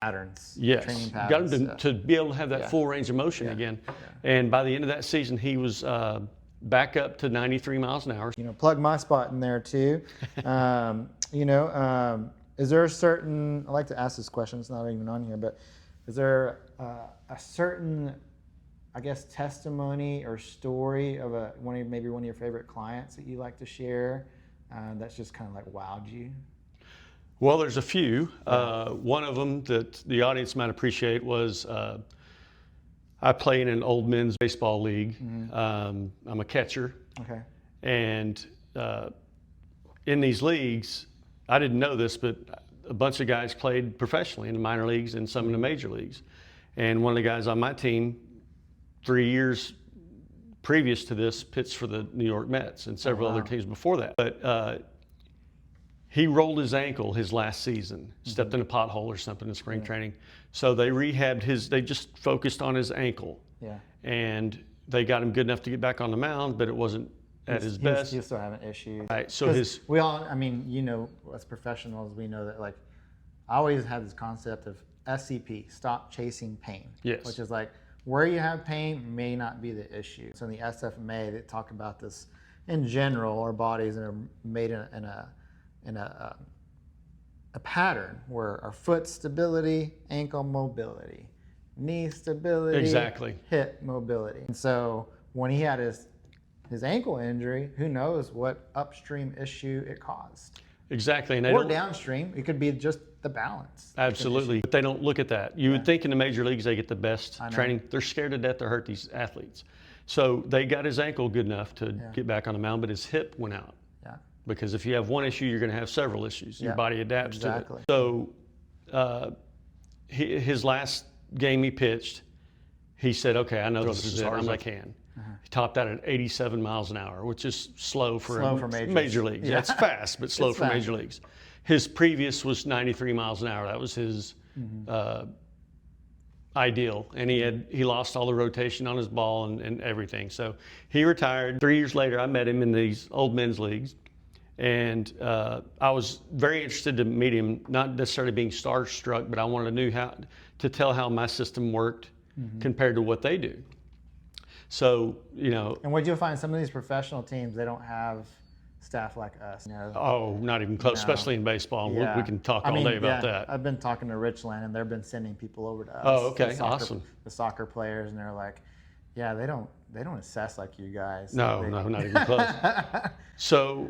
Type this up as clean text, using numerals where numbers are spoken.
patterns. Yes, Training got patterns. him to be able to have that full range of motion again. And by the end of that season, he was back up to 93 miles an hour. You know, plug my spot in there too. Is there a certain, I like to ask this question, it's not even on here, but is there a certain, I guess, testimony or story of maybe one of your favorite clients that you like to share that's just kind of like wowed you? Well, there's a few. One of them that the audience might appreciate was I play in an old men's baseball league. I'm a catcher. Okay. And in these leagues, I didn't know this, but a bunch of guys played professionally in the minor leagues and some in the major leagues. And one of the guys on my team, 3 years previous to this, pitched for the New York Mets and several other teams before that. But he rolled his ankle his last season, stepped in a pothole or something in spring training. So they rehabbed they just focused on his ankle. Yeah. And they got him good enough to get back on the mound, but it wasn't at his best. He's still having issues. Right. So we all, I mean, as professionals, we know that, like, I always have this concept of SCP, stop chasing pain. Yes. Which is like, where you have pain may not be the issue. So in the SFMA, they talk about this in general. Our bodies are made in a pattern where our foot stability, ankle mobility, knee stability, hip mobility. And so when he had his ankle injury, who knows what upstream issue it caused. Exactly. And or downstream, it could be just the balance. Absolutely. But they don't look at that. You would think in the major leagues they get the best training. They're scared to death to hurt these athletes. So they got his ankle good enough to get back on the mound, but his hip went out. Yeah. Because if you have one issue, you're going to have several issues. Your body adapts to it. So his last game he pitched, he said, okay, I know this is as hard as I can. He topped out at 87 miles an hour, which is slow for major leagues. Yeah. It's fast, but slow for major leagues. His previous was 93 miles an hour. That was his ideal. And he lost all the rotation on his ball and everything. So he retired. 3 years later, I met him in these old men's leagues. And I was very interested to meet him, not necessarily being starstruck, but I wanted to know to tell how my system worked compared to what they do. So, And what you'll find, some of these professional teams, they don't have staff like us. Oh, not even close, especially in baseball. Yeah. We can talk all day about that. I've been talking to Richland, and they've been sending people over to us. Oh, okay, awesome. The soccer players, and they're like, yeah, they don't assess like you guys. No, not even close. So